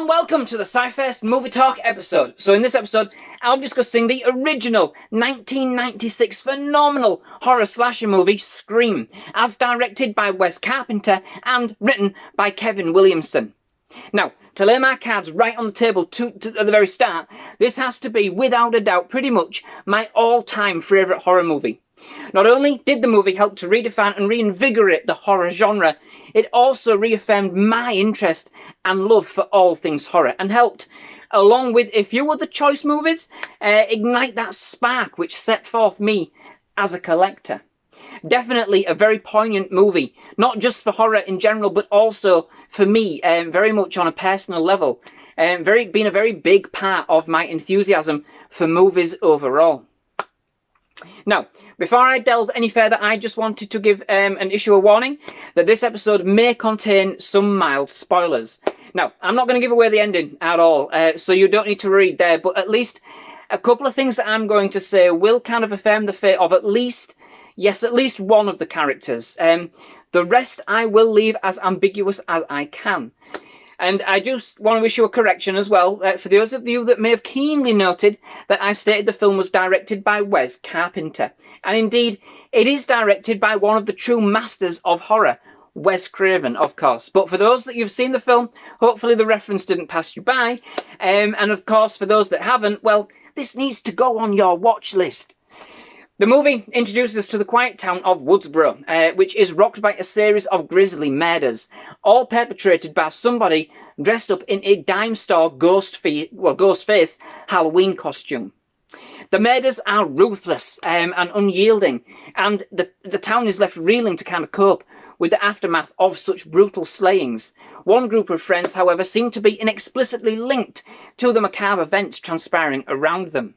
and welcome to the SciFirst MovieTalk episode. So in this episode, I'll be discussing the original 1996 phenomenal horror slasher movie, Scream, as directed by Wes Carpenter and written by Kevin Williamson. Now, to lay my cards right on the table at the very start, this has to be, without a doubt, pretty much my all-time favourite horror movie. Not only did the movie help to redefine and reinvigorate the horror genre, it also reaffirmed my interest and love for all things horror and helped, along with a few other choice movies, ignite that spark which set forth me as a collector. Definitely a very poignant movie, not just for horror in general, but also for me, very much on a personal level, being a very big part of my enthusiasm for movies overall. Now, before I delve any further, I just wanted to give an issue a warning that this episode may contain some mild spoilers. Now, I'm not going to give away the ending at all, so you don't need to read there, but at least a couple of things that I'm going to say will kind of affirm the fate of at least one of the characters. The rest I will leave as ambiguous as I can. And I just want to issue a correction as well, for those of you that may have keenly noted that I stated the film was directed by Wes Carpenter. And indeed, it is directed by one of the true masters of horror, Wes Craven, of course. But for those that you've seen the film, hopefully the reference didn't pass you by. And of course, for those that haven't, well, this needs to go on your watch list. The movie introduces us to the quiet town of Woodsboro, which is rocked by a series of grisly murders, all perpetrated by somebody dressed up in a dime store ghost face Halloween costume. The murders are ruthless and unyielding, and the town is left reeling to kind of cope with the aftermath of such brutal slayings. One group of friends, however, seem to be inexplicably linked to the macabre events transpiring around them.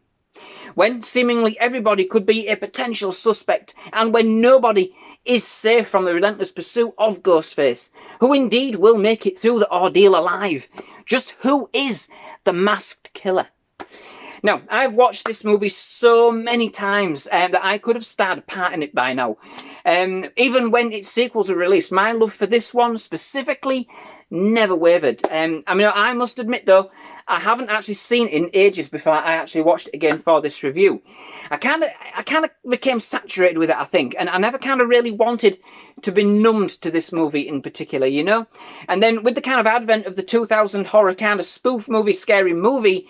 When seemingly everybody could be a potential suspect, and when nobody is safe from the relentless pursuit of Ghostface, who indeed will make it through the ordeal alive, just who is the masked killer? Now, I've watched this movie so many times that I could have starred a part in it by now. Even when its sequels were released, my love for this one specifically never wavered. I must admit though, I haven't actually seen it in ages before I actually watched it again for this review. I kind of became saturated with it, I think, and I never kind of really wanted to be numbed to this movie in particular, you know? And then with the kind of advent of the 2000 horror kind of spoof movie, scary movie,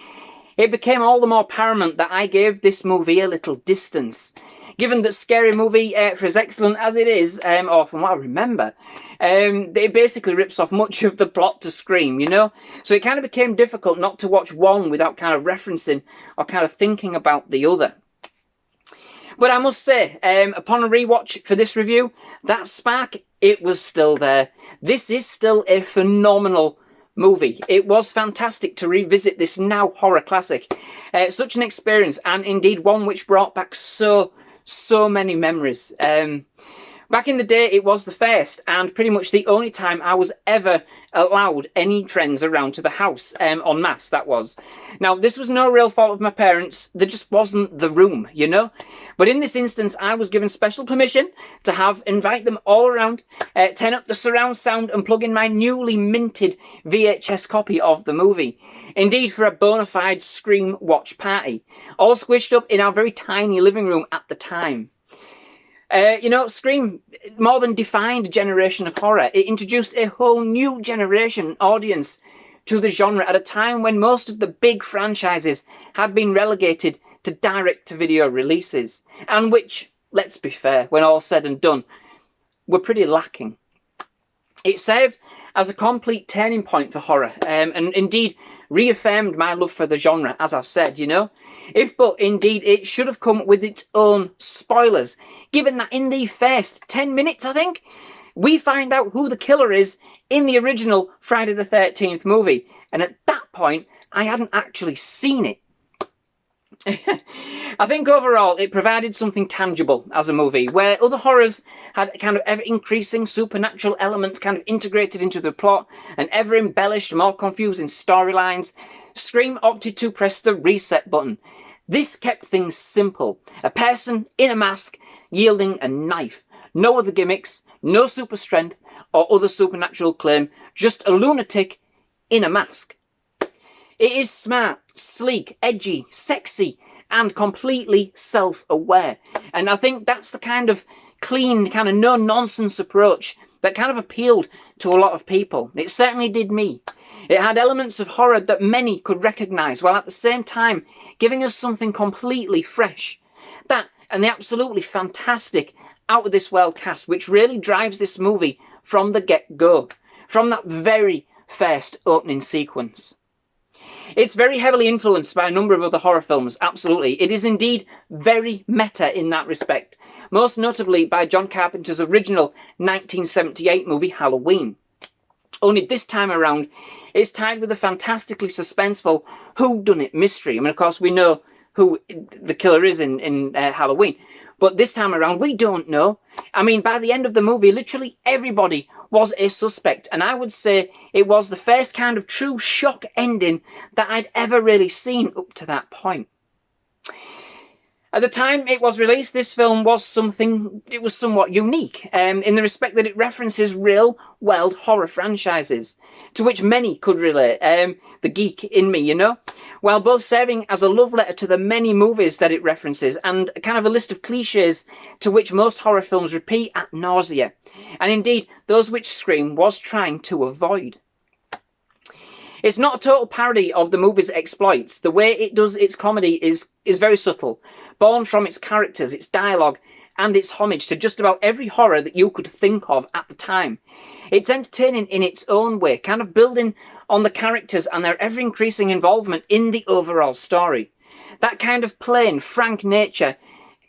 it became all the more paramount that I gave this movie a little distance. Given that Scary Movie, for as excellent as it is, or from what I remember, it basically rips off much of the plot to Scream, you know? So it kind of became difficult not to watch one without kind of referencing or kind of thinking about the other. But I must say, upon a rewatch for this review, that spark, it was still there. This is still a phenomenal movie. It was fantastic to revisit this now horror classic. Such an experience, and indeed one which brought back so many memories. Back in the day, it was the first and pretty much the only time I was ever allowed any friends around to the house, en masse, that was. Now, this was no real fault of my parents. There just wasn't the room, you know? But in this instance, I was given special permission to invite them all around, turn up the surround sound and plug in my newly minted VHS copy of the movie. Indeed, for a bona fide Scream watch party, all squished up in our very tiny living room at the time. Scream more than defined a generation of horror. It introduced a whole new generation audience to the genre at a time when most of the big franchises had been relegated to direct-to-video releases, and which, let's be fair, when all said and done, were pretty lacking. It served as a complete turning point for horror, and indeed reaffirmed my love for the genre, as I've said, you know. But indeed it should have come with its own spoilers, given that in the first 10 minutes, I think, we find out who the killer is in the original Friday the 13th movie. And at that point, I hadn't actually seen it. I think overall it provided something tangible as a movie, where other horrors had kind of ever-increasing supernatural elements kind of integrated into the plot and ever-embellished, more confusing storylines. Scream opted to press the reset button. This kept things simple. A person in a mask yielding a knife. No other gimmicks, no super strength or other supernatural claim, just a lunatic in a mask. It is smart, sleek, edgy, sexy, and completely self-aware. And I think that's the kind of clean, kind of no-nonsense approach that kind of appealed to a lot of people. It certainly did me. It had elements of horror that many could recognise, while at the same time giving us something completely fresh. That and the absolutely fantastic, out-of-this-world cast, which really drives this movie from the get-go, from that very first opening sequence. It's very heavily influenced by a number of other horror films, absolutely. It is indeed very meta in that respect, most notably by John Carpenter's original 1978 movie Halloween. Only this time around, it's tied with a fantastically suspenseful whodunit mystery. I mean, of course, we know who the killer is in Halloween, but this time around, we don't know. I mean, by the end of the movie, literally everybody was a suspect, and I would say it was the first kind of true shock ending that I'd ever really seen up to that point. At the time it was released, this film was somewhat unique in the respect that it references real-world horror franchises, to which many could relate, the geek in me, you know, while both serving as a love letter to the many movies that it references and kind of a list of cliches to which most horror films repeat ad nausea, and indeed those which Scream was trying to avoid. It's not a total parody of the movie's exploits. The way it does its comedy is very subtle, born from its characters, its dialogue, and its homage to just about every horror that you could think of at the time. It's entertaining in its own way, kind of building on the characters and their ever-increasing involvement in the overall story. That kind of plain, frank nature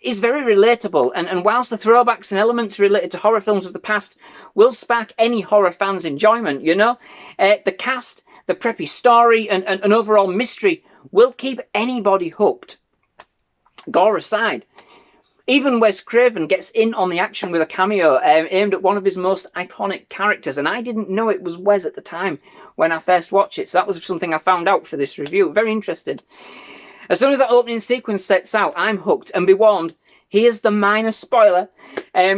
is very relatable, and whilst the throwbacks and elements related to horror films of the past will spark any horror fan's enjoyment, you know, the cast, the preppy story, and an overall mystery will keep anybody hooked. Gore aside, even Wes Craven gets in on the action with a cameo aimed at one of his most iconic characters, and I didn't know it was Wes at the time when I first watched it, so that was something I found out for this review. Very interested. As soon as that opening sequence sets out, I'm hooked, and be warned, here's the minor spoiler,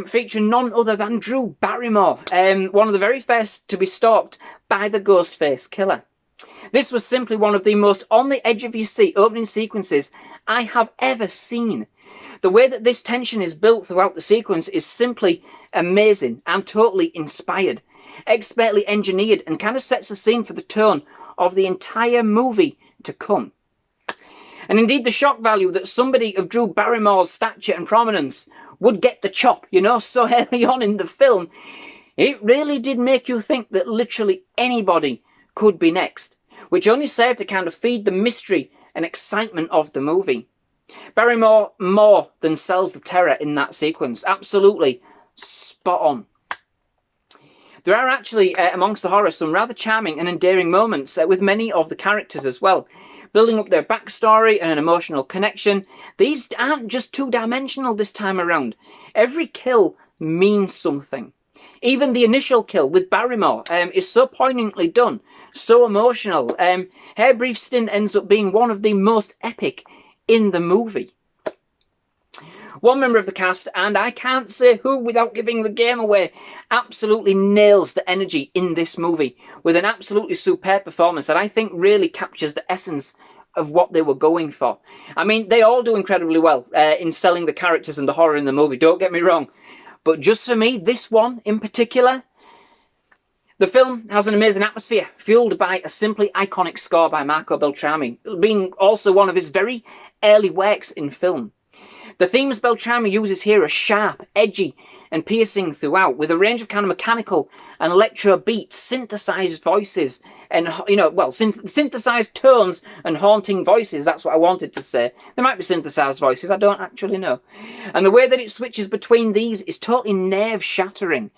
featuring none other than Drew Barrymore, one of the very first to be stalked by the Ghostface killer. This was simply one of the most on the edge of your seat opening sequences I have ever seen. The way that this tension is built throughout the sequence is simply amazing and totally inspired, expertly engineered, and kind of sets the scene for the tone of the entire movie to come. And indeed the shock value that somebody of Drew Barrymore's stature and prominence would get the chop, you know, so early on in the film, it really did make you think that literally anybody could be next, which only served to kind of feed the mystery and excitement of the movie. Barrymore more than sells the terror in that sequence. Absolutely spot on. There are actually, amongst the horror, some rather charming and endearing moments with many of the characters as well, building up their backstory and an emotional connection. These aren't just two-dimensional this time around. Every kill means something. Even the initial kill with Barrymore is so poignantly done, so emotional. Her brief stint ends up being one of the most epic in the movie. One member of the cast, and I can't say who without giving the game away, absolutely nails the energy in this movie with an absolutely superb performance that I think really captures the essence of what they were going for. I mean, they all do incredibly well in selling the characters and the horror in the movie, don't get me wrong. But just for me, this one in particular, the film has an amazing atmosphere, fueled by a simply iconic score by Marco Beltrami, being also one of his very early works in film. The themes Beltrami uses here are sharp, edgy, and piercing throughout, with a range of kind of mechanical and electro beats, synthesized voices, and, you know, well, synthesized tones and haunting voices. That's what I wanted to say. There might be synthesized voices, I don't actually know. And the way that it switches between these is totally nerve-shattering.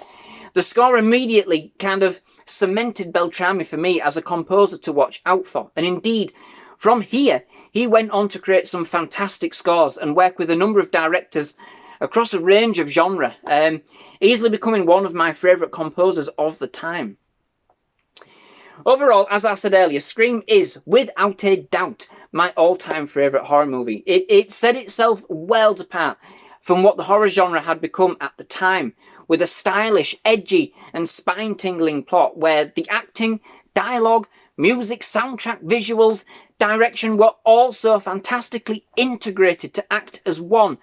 The score immediately kind of cemented Beltrami for me as a composer to watch out for. And indeed, from here, he went on to create some fantastic scores and work with a number of directors across a range of genre, easily becoming one of my favourite composers of the time. Overall, as I said earlier, Scream is, without a doubt, my all-time favourite horror movie. It set itself worlds apart from what the horror genre had become at the time, with a stylish, edgy and spine-tingling plot where the acting, dialogue, Music, soundtrack, visuals, direction were also fantastically integrated to act as one.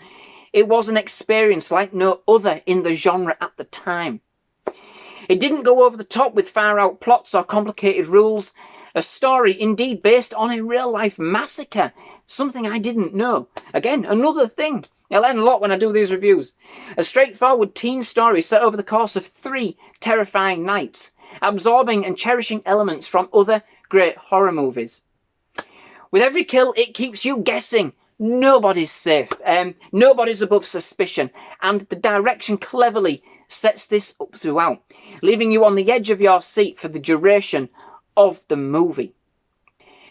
It was an experience like no other in the genre at the time. It didn't go over the top with far-out plots or complicated rules. A story indeed based on a real-life massacre, something I didn't know. Again, another thing. I learn a lot when I do these reviews. A straightforward teen story set over the course of 3 terrifying nights, absorbing and cherishing elements from other great horror movies. With every kill, it keeps you guessing. Nobody's safe. Nobody's above suspicion. And the direction cleverly sets this up throughout, leaving you on the edge of your seat for the duration of the movie.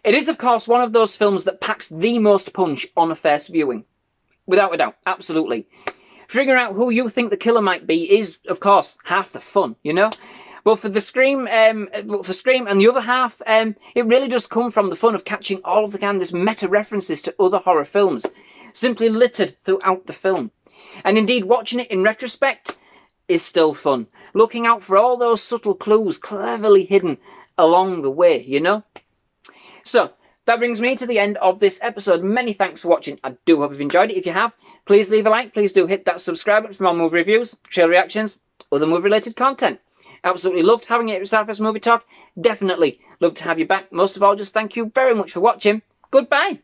It is, of course, one of those films that packs the most punch on a first viewing. Without a doubt, absolutely. Figuring out who you think the killer might be is, of course, half the fun, you know? But for Scream and the other half, it really does come from the fun of catching all of this meta references to other horror films, simply littered throughout the film. And indeed, watching it in retrospect is still fun. Looking out for all those subtle clues cleverly hidden along the way, you know? So, that brings me to the end of this episode. Many thanks for watching. I do hope you've enjoyed it. If you have, please leave a like. Please do hit that subscribe button for more movie reviews, trailer reactions, other movie-related content. Absolutely loved having it at SciFirst Movie Talk. Definitely love to have you back. Most of all, just thank you very much for watching. Goodbye.